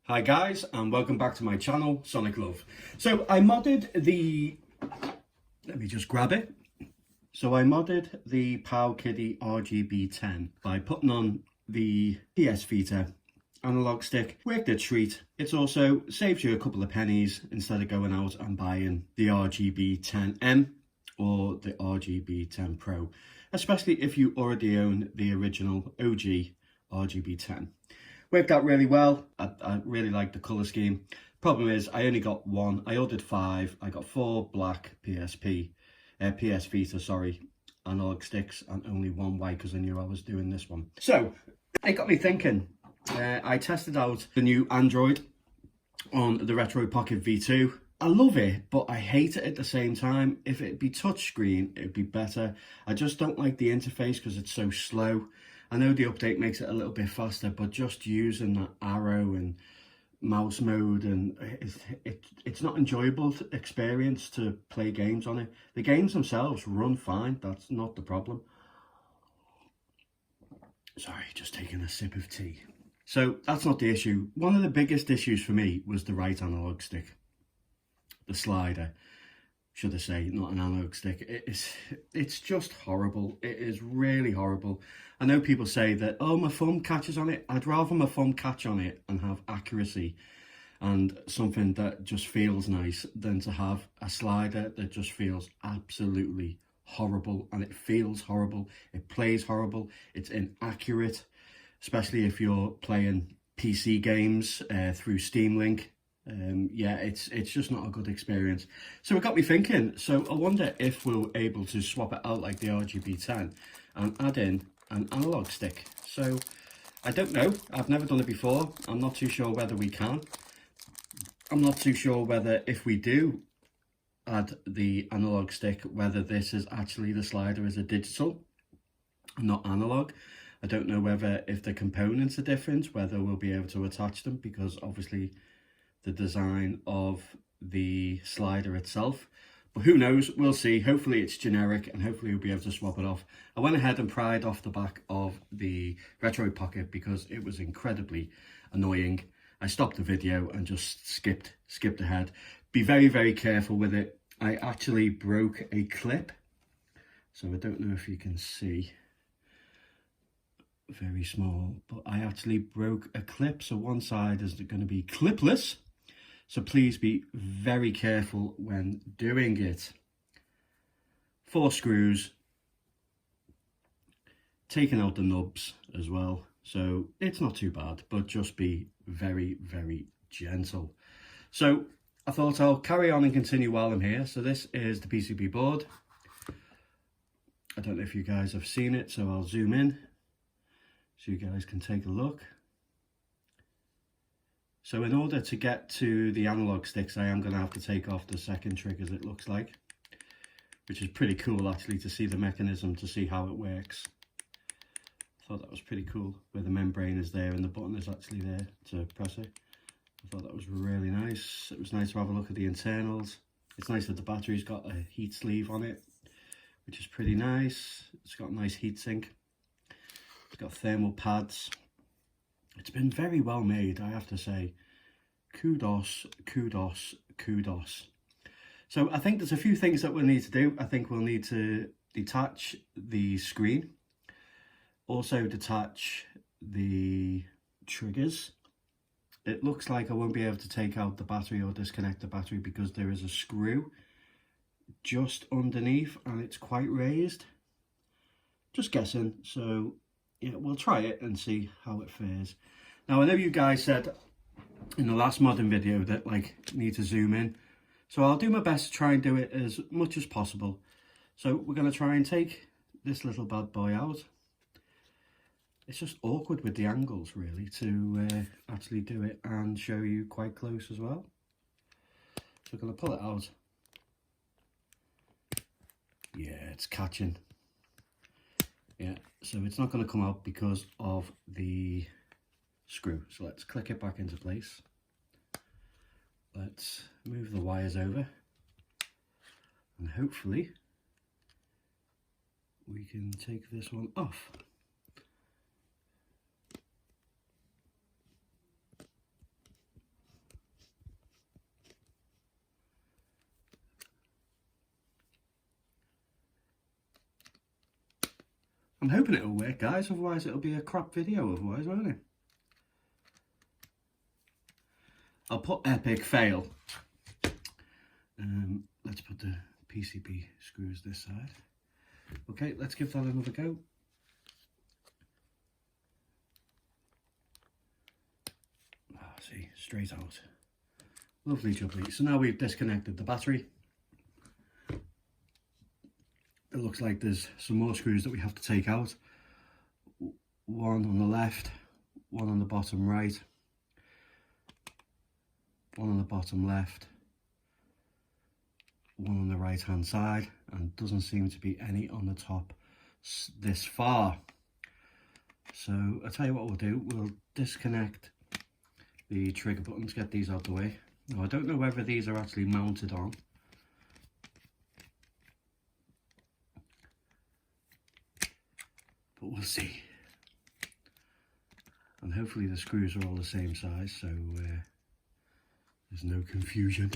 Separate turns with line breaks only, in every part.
Hi guys, and welcome back to my channel, Sonic Love. So I modded the, let me just grab it. So I modded the Pow Kitty RGB10 by putting on the PS Vita analog stick. Worked a treat. It's also saved you a couple of pennies instead of going out and buying the RGB10M or the RGB10 Pro, especially if you already own the original OG RGB10. Worked out really well. I really like the colour scheme. Problem is, I only got one. I ordered 5. I got 4 black PS Vita, analog sticks, and only 1 white because I knew I was doing this one. So it got me thinking. I tested out the new Android on the Retroid Pocket V2. I love it, but I hate it at the same time. If it'd be touchscreen, it'd be better. I just don't like the interface because it's so slow. I know the update makes it a little bit faster, but just using that arrow and mouse mode, and it's not enjoyable experience to play games on it. The games themselves run fine, that's not the problem. Sorry, just taking a sip of tea. So that's not the issue. One of the biggest issues for me was the right analog stick. The slider, should I say, not an analog stick. It's just horrible. It is really horrible. I know people say that, oh, my thumb catches on it. I'd rather my thumb catch on it and have accuracy and something that just feels nice than to have a slider that just feels absolutely horrible. And it feels horrible. It plays horrible. It's inaccurate, especially if you're playing PC games through Steam Link. Yeah, it's just not a good experience. So it got me thinking. So I wonder if we're able to swap it out like the RGB10 and add in an analog stick. So I don't know. I've never done it before. I'm not too sure whether we can. I'm not too sure whether if we do add the analog stick, whether this is actually the slider is a digital, not analog. I don't know whether if the components are different, whether we'll be able to attach them, because obviously the design of the slider itself, but who knows, we'll see. Hopefully it's generic and hopefully we'll be able to swap it off. I went ahead and pried off the back of the Retroid Pocket because it was incredibly annoying. I stopped the video and just skipped ahead. Be very careful with it. I actually broke a clip, so I don't know if you can see, very small, but I actually broke a clip, so one side is going to be clipless. So please be very careful when doing it. 4 screws, taking out the nubs as well. So it's not too bad, but just be very gentle. So I thought I'll carry on and continue while I'm here. So this is the PCB board. I don't know if you guys have seen it, so I'll zoom in so you guys can take a look. So in order to get to the analog sticks, I am going to have to take off the second triggers, it looks like, which is pretty cool actually, to see the mechanism, to see how it works. I thought that was pretty cool, where the membrane is there and the button is actually there to press it. I thought that was really nice. It was nice to have a look at the internals. It's nice that the battery's got a heat sleeve on it, which is pretty nice. It's got a nice heat sink. It's got thermal pads. It's been very well made, I have to say. Kudos. So I think there's a few things that we'll need to do. I think we'll need to detach the screen. Also detach the triggers. It looks like I won't be able to take out the battery or disconnect the battery because there is a screw just underneath and it's quite raised. Just guessing, so yeah, we'll try it and see how it fares. Now I know you guys said in the last modding video that like need to zoom in, so I'll do my best to try and do it as much as possible. So we're going to try and take this little bad boy out. It's just awkward with the angles really to actually do it and show you quite close as well. So we're going to pull it out. Yeah, it's catching. Yeah, so it's not going to come out because of the screw. So let's click it back into place. Let's move the wires over and hopefully we can take this one off. I'm hoping it'll work, guys, otherwise it'll be a crap video otherwise, won't it? I'll put epic fail. Let's put the PCB screws this side. Okay, let's give that another go. See, straight out. Lovely jubbly. So now we've disconnected the battery. It looks like there's some more screws that we have to take out. One on the left, one on the bottom right, one on the bottom left, one on the right hand side, and doesn't seem to be any on the top this far. So I'll tell you what we'll do, we'll disconnect the trigger buttons, get these out the way. Now I don't know whether these are actually mounted on. But we'll see. And hopefully the screws are all the same size, so there's no confusion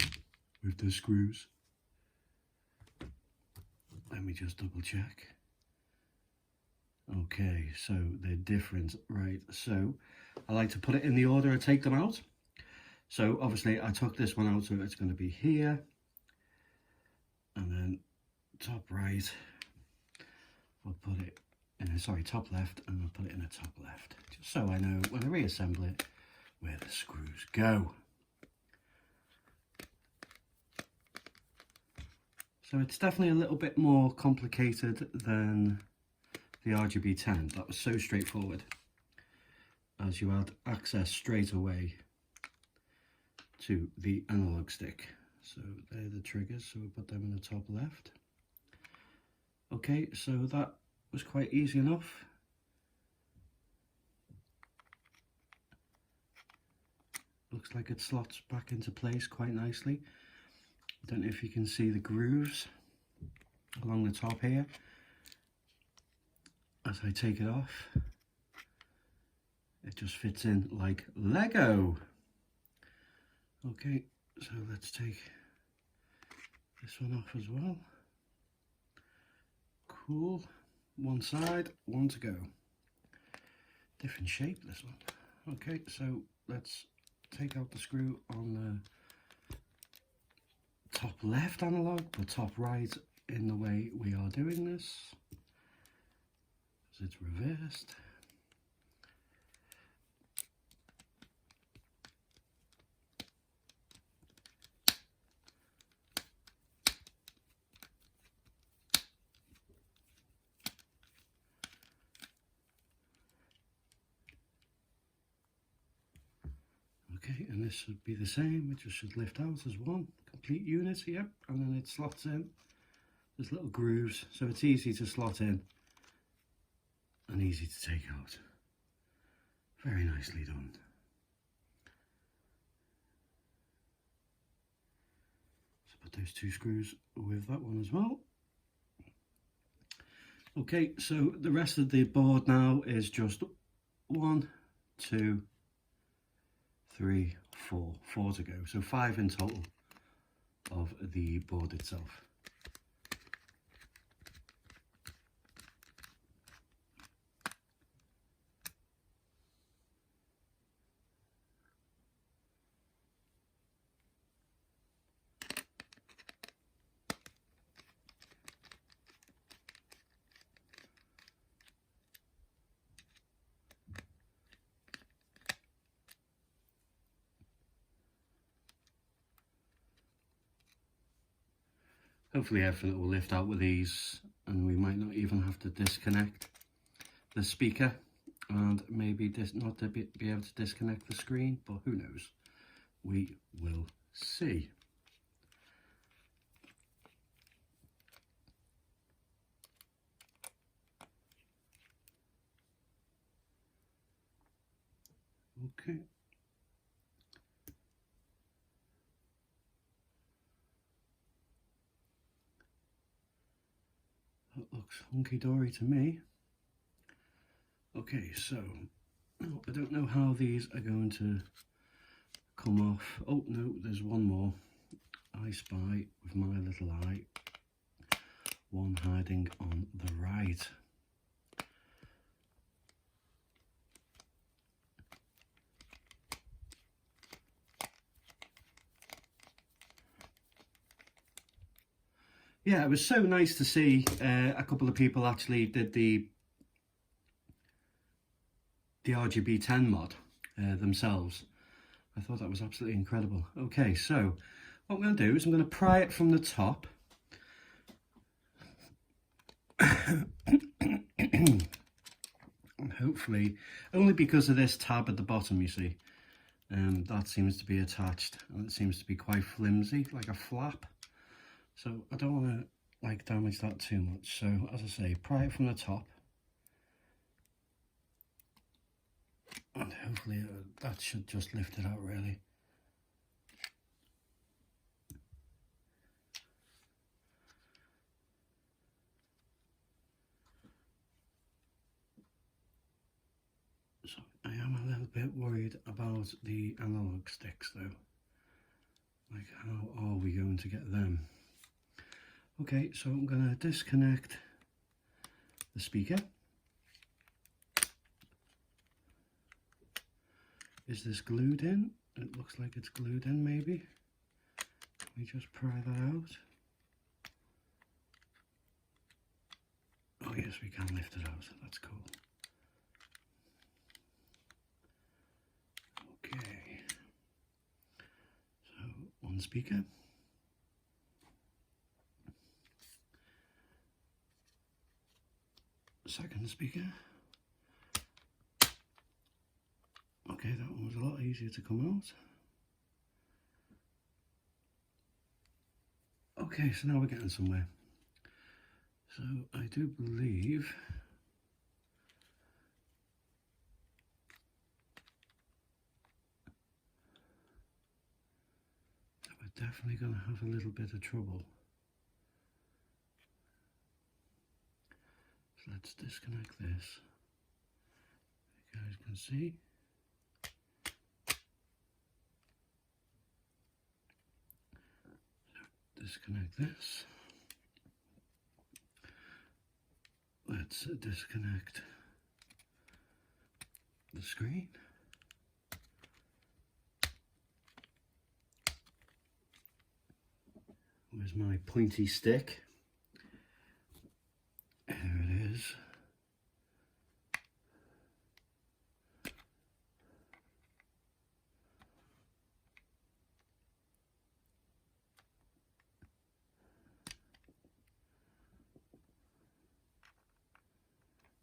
with the screws. Let me just double check. Okay, so they're different, right? So I like to put it in the order I take them out. So obviously I took this one out, so it's going to be here. And then top right, I'll put it in, sorry, top left, and I'll put it in the top left. Just so I know when I reassemble it where the screws go. So it's definitely a little bit more complicated than the RGB10. That was so straightforward, as you had access straight away to the analog stick. So they're the triggers, so we'll put them in the top left. Okay, so that was quite easy enough. Looks like it slots back into place quite nicely. I don't know if you can see the grooves along the top here. As I take it off, it just fits in like Lego. Okay, so let's take this one off as well. Cool. One side, one to go. Different shape, this one. Okay, so let's take out the screw on the top left analog, but top right in the way we are doing this. So it's reversed. Okay, and this should be the same. It just should lift out as one complete unit here, and then it slots in. There's little grooves, so it's easy to slot in and easy to take out. Very nicely done. So put those two screws with that one as well. Okay, so the rest of the board now is just 1, 2, 3, 4. 4 to go. So 5 in total of the board itself. Hopefully everything will lift out with ease, and we might not even have to disconnect the speaker, and maybe not to be able to disconnect the screen, but who knows, we will see. Okay. That looks hunky-dory to me. Okay, so I don't know how these are going to come off. Oh no, there's one more. I spy with my little eye one hiding on the right. yeah, it was so nice to see a couple of people actually did the RGB 10 mod themselves. I thought that was absolutely incredible. Okay, so what I'm going to do is I'm going to pry it from the top. And hopefully, only because of this tab at the bottom, you see, that seems to be attached, and it seems to be quite flimsy, like a flap. So I don't want to like damage that too much. So as I say, pry it from the top. And hopefully that should just lift it out really. So I am a little bit worried about the analog sticks though. Like, how are we going to get them? Okay, so I'm going to disconnect the speaker. Is this glued in? It looks like it's glued in maybe. Can we just pry that out? Oh yes, we can lift it out, that's cool. Okay, so one speaker. Second speaker. Okay, that one was a lot easier to come out. Okay, so now we're getting somewhere. So I do believe that we're definitely going to have a little bit of trouble. So let's disconnect this. You guys can see. Disconnect this. Let's disconnect the screen. Where's my pointy stick? There it is.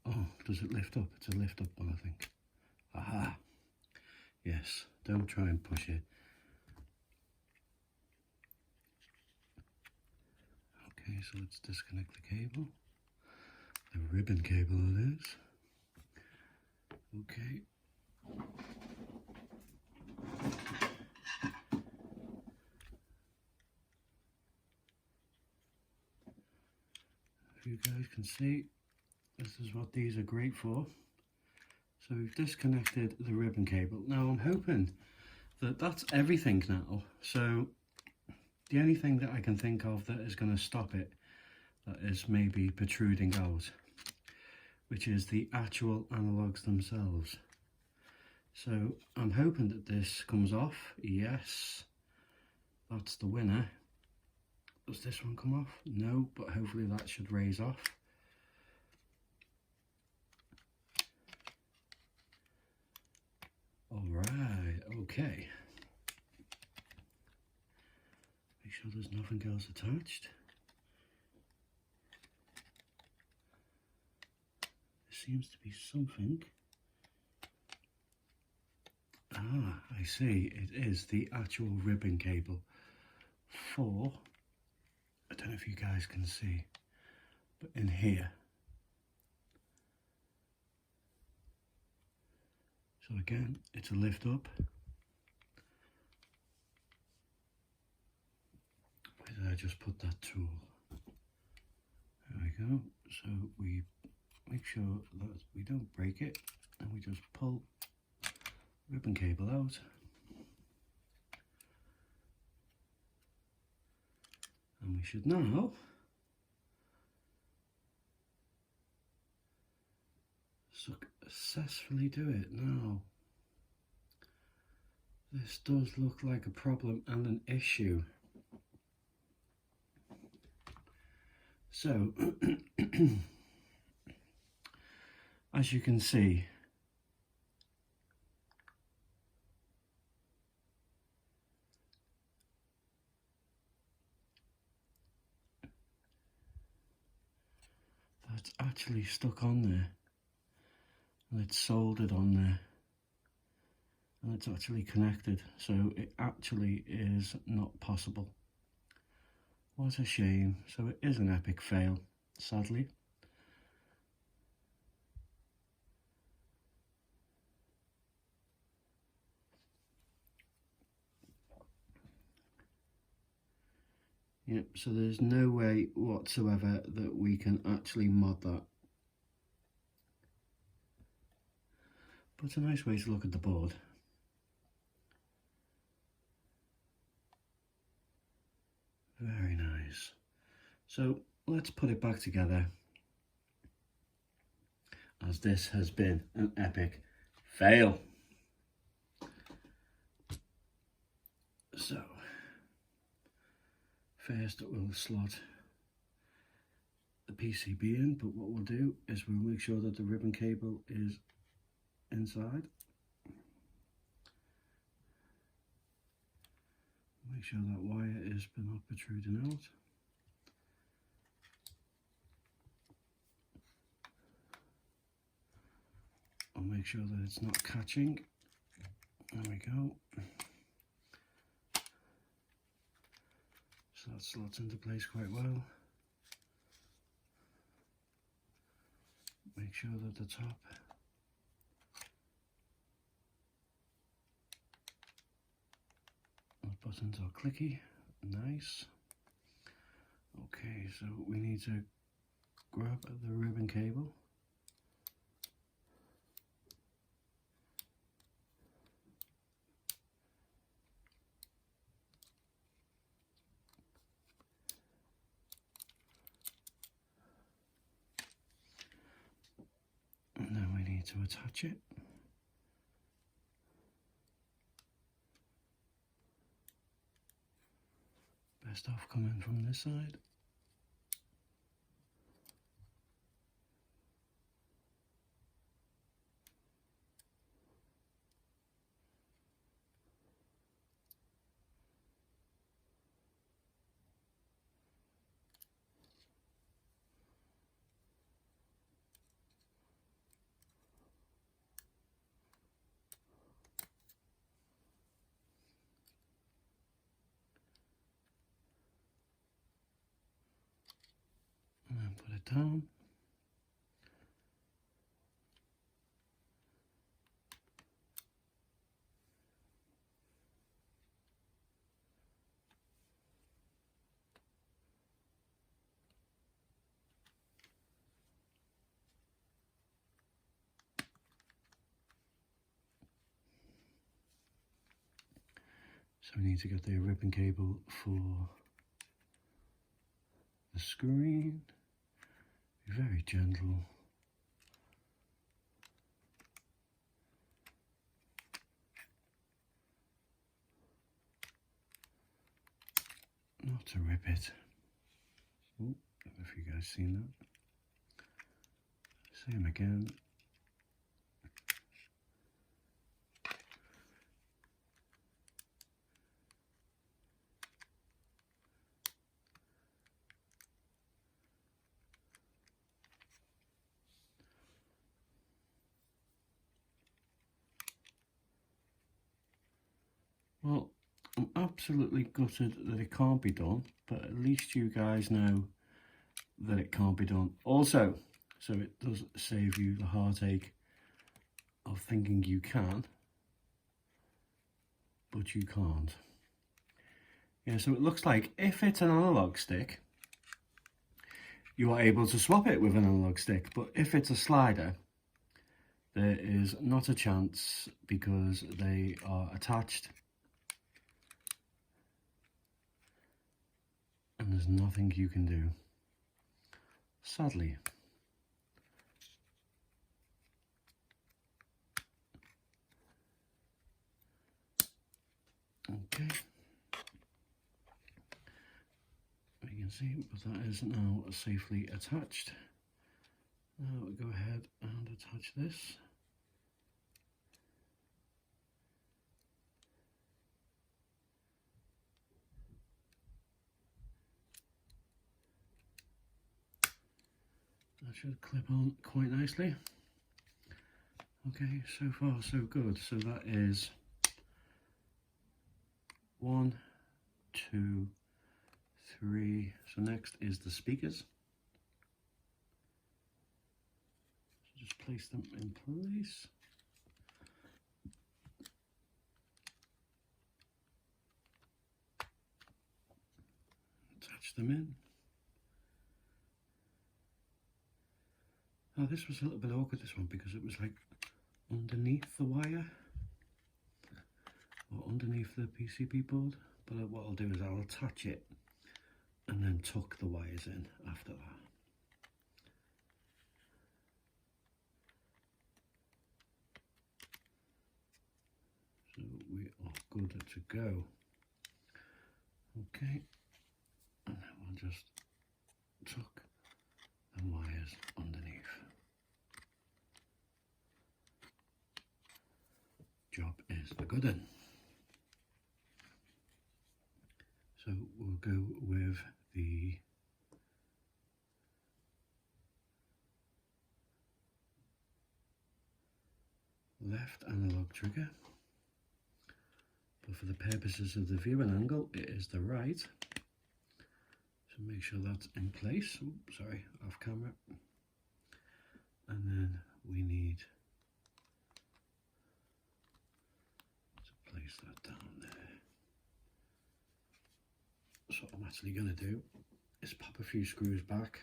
Oh, does it lift up? It's a lift up one, I think. Aha. Yes, don't try and push it. Okay, so let's disconnect the cable. The ribbon cable it is. Okay. If you guys can see, this is what these are great for. So we've disconnected the ribbon cable. Now I'm hoping that that's everything now. So the only thing that I can think of that is going to stop it, that is maybe protruding out, which is the actual analogues themselves. So I'm hoping that this comes off. Yes, that's the winner. Does this one come off? No, but hopefully that should raise off. All right, okay. Make sure there's nothing else attached. There seems to be something. Ah, I see. It is the actual ribbon cable for, I don't know if you guys can see, but in here. So again, it's a lift up. Where did I just put that tool? There we go. So we make sure that we don't break it, and we just pull ribbon cable out. And we should now successfully do it. Now, this does look like a problem and an issue. So, as you can see, that's actually stuck on there, and it's soldered on there, and it's actually connected, so it actually is not possible. What a shame. So it is an epic fail, sadly. Yep, so there's no way whatsoever that we can actually mod that. But it's a nice way to look at the board. Very nice. So let's put it back together, as this has been an epic fail. So first we'll slot the PCB in, but what we'll do is we'll make sure that the ribbon cable is inside. Make sure that wire is not protruding out. I'll make sure that it's not catching. There we go. So that slots into place quite well. Make sure that the top buttons are clicky. Nice. Okay, so we need to grab the ribbon cable. And then we need to attach it. Best off coming from this side. And then put it down. So we need to get the ribbon cable for the screen. Be very gentle. Not to rip it. Oh, I don't know if you guys seen that. Same again. Well, I'm absolutely gutted that it can't be done, but at least you guys know that it can't be done. Also, so it does save you the heartache of thinking you can, but you can't. Yeah, so it looks like if it's an analog stick, you are able to swap it with an analog stick, but if it's a slider, there is not a chance because they are attached and there's nothing you can do, sadly. Okay, we can can see, but that is now safely attached. Now we go ahead and attach this. That should clip on quite nicely. Okay, so far so good. So that is 1, 2, 3. So next is the speakers. So just place them in place. Attach them in. Oh, this was a little bit awkward, this one, because it was like underneath the wire or underneath the PCB board. But what I'll do is I'll attach it and then tuck the wires in after that. So we are good to go. Okay, and then we'll just tuck the wires underneath. Job is a good one. So we'll go with the left analog trigger, but for the purposes of the viewing angle it is the right, so make sure that's in place. Oops, sorry, off camera. And then we need to place that down there. So what I'm actually going to do is pop a few screws back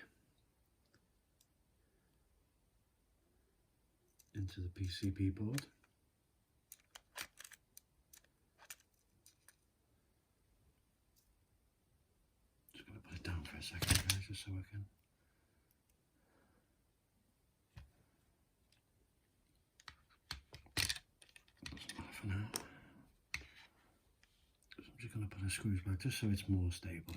into the PCB board. Just going to put it down for a second, guys, just so I can. Doesn't matter for now. So I'm just going to put the screws back just so it's more stable.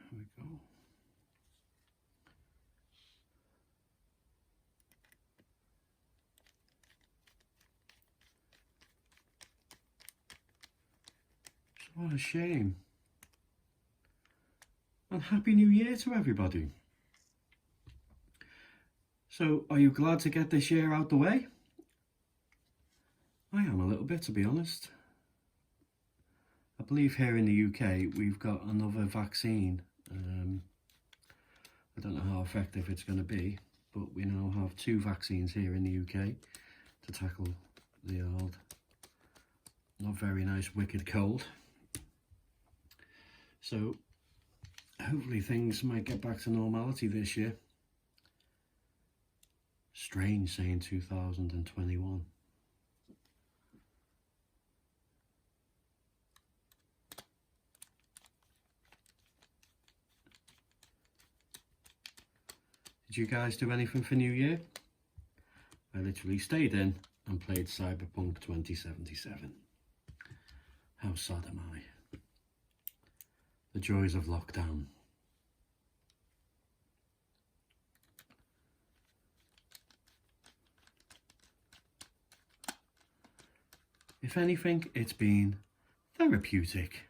There we go. So what a shame. And Happy New Year to everybody. So are you glad to get this year out the way? I am a little bit, to be honest. I believe here in the UK we've got another vaccine. I don't know how effective it's going to be, but we now have 2 vaccines here in the UK to tackle the old, not very nice, wicked cold. So hopefully things might get back to normality this year. Strange saying 2021. Did you guys do anything for New Year? I literally stayed in and played Cyberpunk 2077. How sad am I? The joys of lockdown. If anything, it's been therapeutic.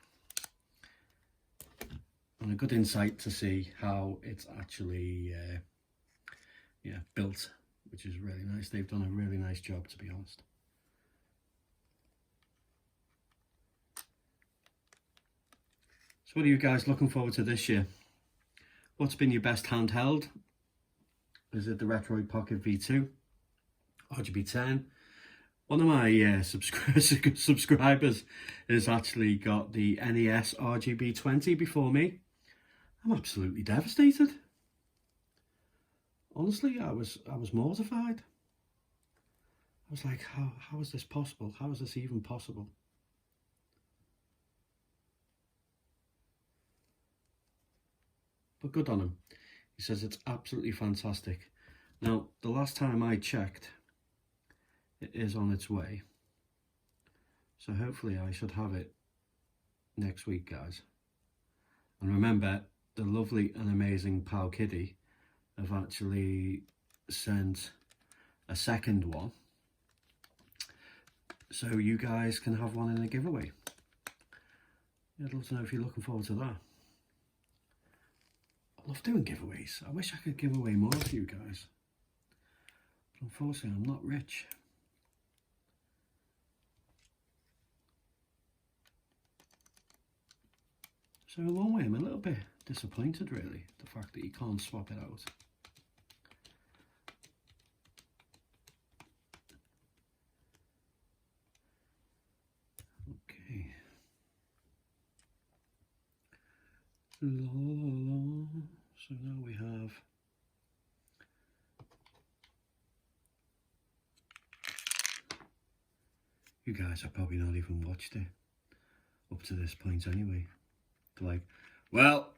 And a good insight to see how it's actually built, which is really nice. They've done a really nice job, to be honest. So what are you guys looking forward to this year? What's been your best handheld? Is it the Retroid Pocket V2, RGB 10, One of my subscribers has actually got the NES RGB 20 before me. I'm absolutely devastated. Honestly, I was mortified. I was like, how is this possible? How is this even possible? But good on him. He says it's absolutely fantastic. Now, the last time I checked, it is on its way. So hopefully I should have it next week, guys. And remember, the lovely and amazing Pal Kitty have actually sent a second one. So you guys can have one in a giveaway. I'd love to know if you're looking forward to that. I love doing giveaways. I wish I could give away more to you guys. But unfortunately, I'm not rich. So in one way, I'm a little bit disappointed, really, the fact that you can't swap it out. Okay. La, la, la. So now we have you guys have probably not even watched it up to this point anyway. They're like, well,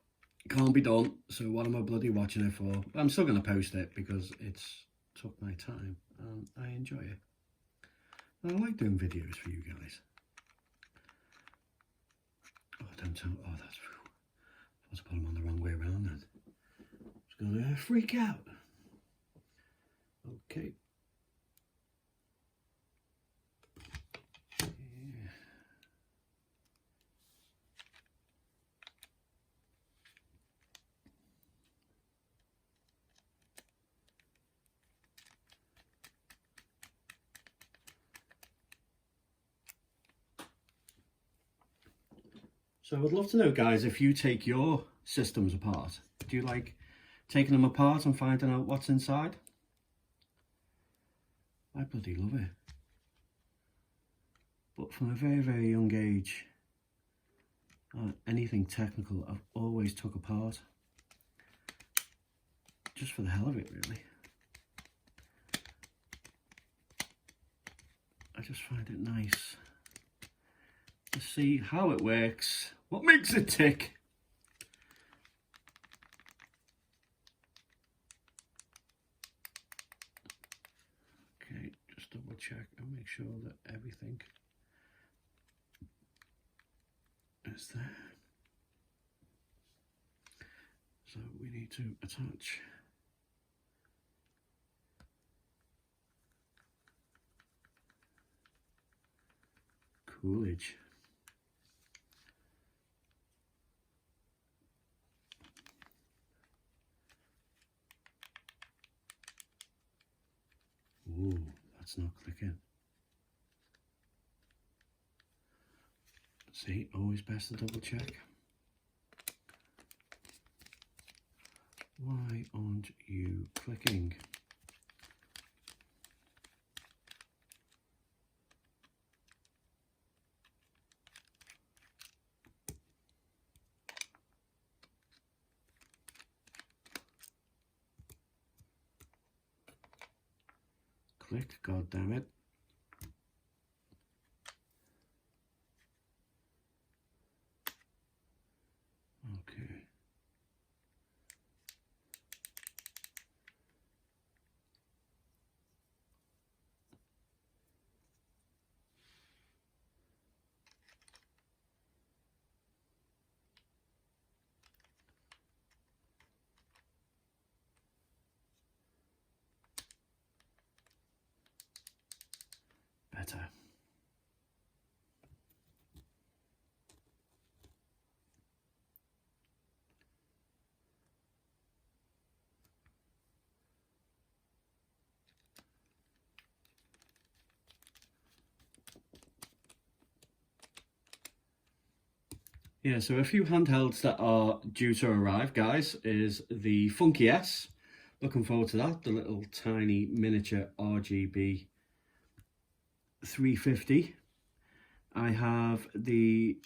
it can't be done, so what am I bloody watching it for? I'm still going to post it because it's took my time and I enjoy it. And I like doing videos for you guys. Oh, don't tell, oh, that's, I was put them on the wrong way around then. It's going to freak out. Okay. So I would love to know, guys, if you take your systems apart, do you like taking them apart and finding out what's inside? I bloody love it. But from a very, very young age, anything technical I've always took apart. Just for the hell of it, really. I just find it nice to see how it works, what makes it tick. Okay, just double check and make sure that everything is there. So we need to attach Coolidge. Ooh, that's not clicking. See, always best to double check. Why aren't you clicking? Click, god damn it. Okay. Better. Yeah, so a few handhelds that are due to arrive, guys, is the Funky S. Looking forward to that, the little tiny miniature RGB 350. I have the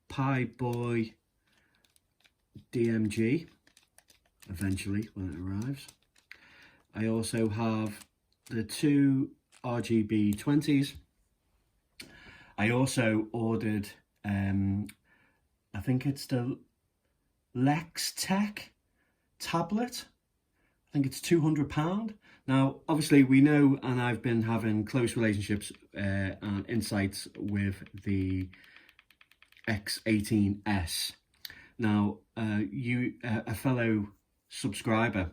Pi Boy DMG, eventually when it arrives. I also have the two RGB 20s. I also ordered, I think it's the Lextech tablet. I think it's £200. Now, obviously we know, and I've been having close relationships and insights with the X18S. Now, a fellow subscriber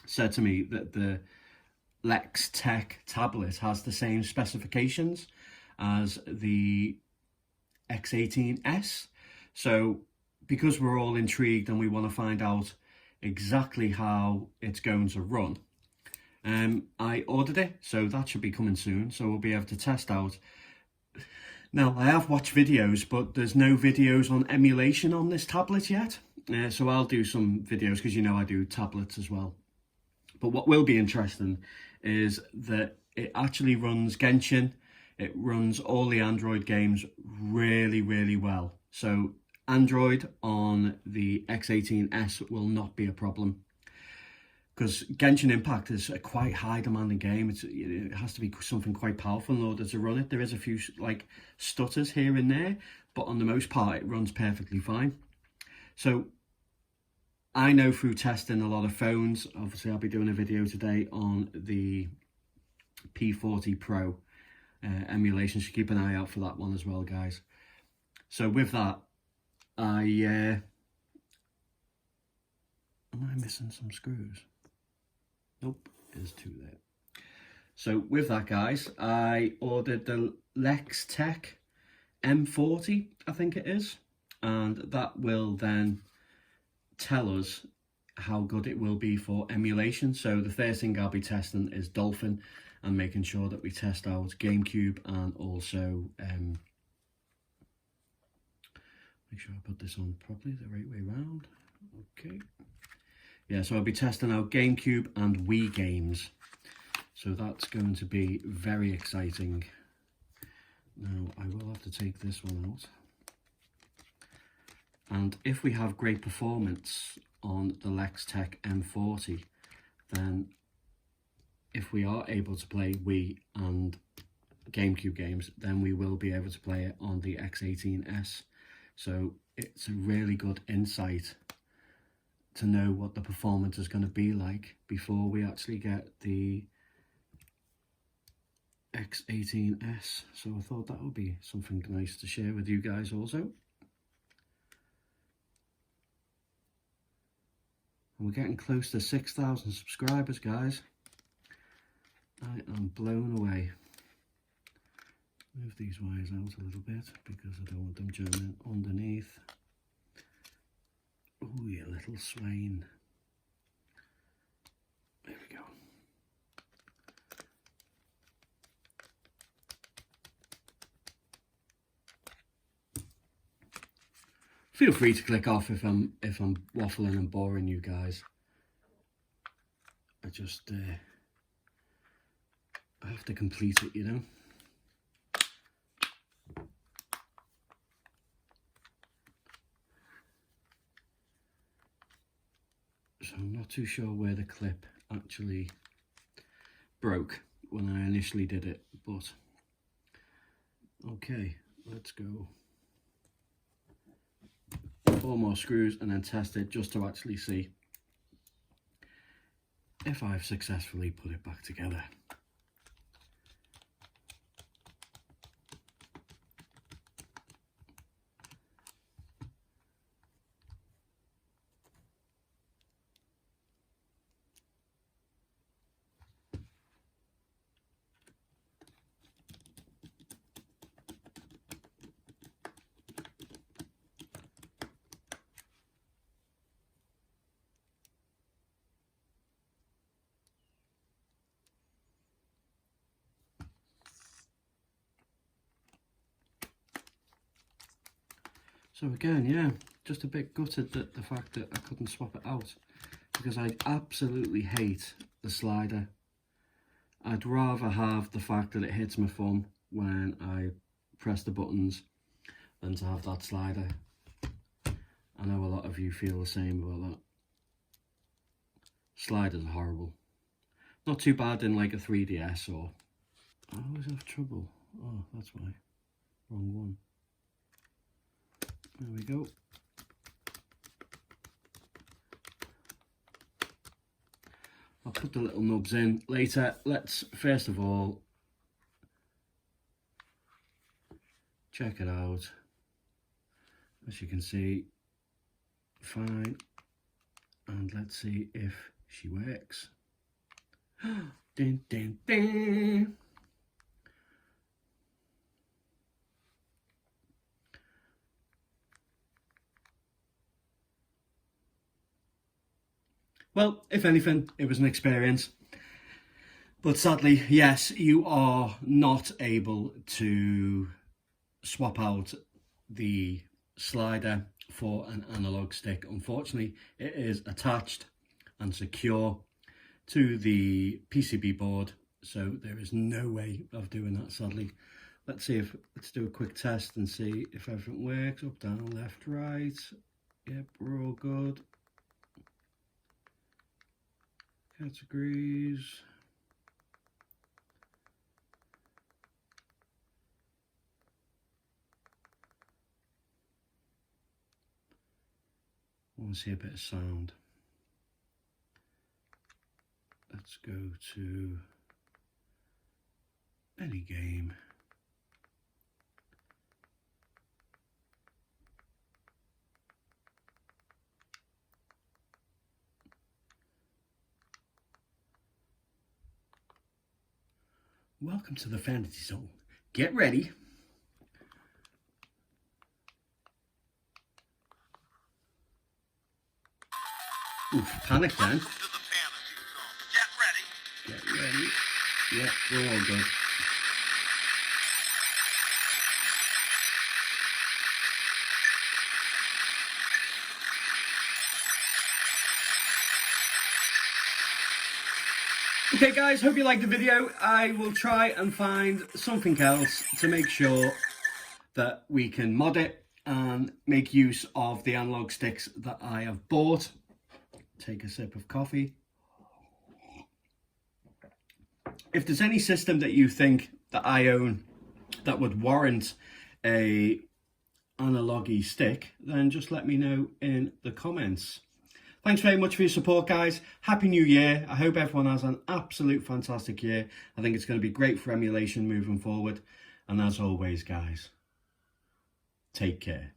said to me that the Lextech tablet has the same specifications as the X18S. So because we're all intrigued and we want to find out exactly how it's going to run, I ordered it, so that should be coming soon, so we'll be able to test out. Now, I have watched videos, but there's no videos on emulation on this tablet yet, so I'll do some videos, because you know I do tablets as well. But what will be interesting is that it actually runs Genshin. It runs all the Android games really, really well. So Android on the X18S will not be a problem, because Genshin Impact is a quite high demanding game. It has to be something quite powerful in order to run it. There is a few like stutters here and there, but on the most part it runs perfectly fine. So I know through testing a lot of phones, obviously I'll be doing a video today on the P40 Pro emulation, so keep an eye out for that one as well, guys. So with that, am I missing some screws? Nope, there's two there. So with that, guys, I ordered the Lextech M40, I think it is, and that will then tell us how good it will be for emulation. So the first thing I'll be testing is Dolphin, and making sure that we test out GameCube, and also make sure I put this on properly, the right way around. Okay. Yeah, so I'll be testing out GameCube and Wii games. So that's going to be very exciting. Now, I will have to take this one out. And if we have great performance on the Lextech M40, then if we are able to play Wii and GameCube games, then we will be able to play it on the X18S. So it's a really good insight to know what the performance is going to be like before we actually get the X18S. So I thought that would be something nice to share with you guys also. And we're getting close to 6,000 subscribers, guys. I am blown away. Move these wires out a little bit because I don't want them jamming underneath. Oh, you little swain. There we go. Feel free to click off if I'm waffling and boring you guys. I just I have to complete it, you know. So I'm not too sure where the clip actually broke when I initially did it, but okay, let's go. 4 more screws and then test it just to actually see if I've successfully put it back together. So again, yeah, just a bit gutted that the fact that I couldn't swap it out, because I absolutely hate the slider. I'd rather have the fact that it hits my thumb when I press the buttons than to have that slider. I know a lot of you feel the same about that. Sliders are horrible. Not too bad in like a 3DS or... I always have trouble. Oh, that's why. Wrong one. There we go. I'll put the little nubs in later. Let's first of all check it out. As you can see, fine. And let's see if she works. Ding, ding, ding. Well, if anything, it was an experience. But sadly, yes, you are not able to swap out the slider for an analog stick. Unfortunately, it is attached and secure to the PCB board, so there is no way of doing that, sadly. Let's do a quick test and see if everything works. Up, down, left, right. Yep, we're all good. Categories. I want to see a bit of sound. Let's go to any game. Welcome to the Fantasy Zone. Get ready. Oof, panic then.
Welcome to the Fantasy Zone. Get ready.
Get ready. Yeah, we're all good. Okay guys, hope you liked the video. I will try and find something else to make sure that we can mod it and make use of the analog sticks that I have bought. Take a sip of coffee. If there's any system that you think that I own that would warrant a analog-y stick, then just let me know in the comments. Thanks very much for your support, guys. Happy New Year. I hope everyone has an absolute fantastic year. I think it's going to be great for emulation moving forward. And as always, guys, take care.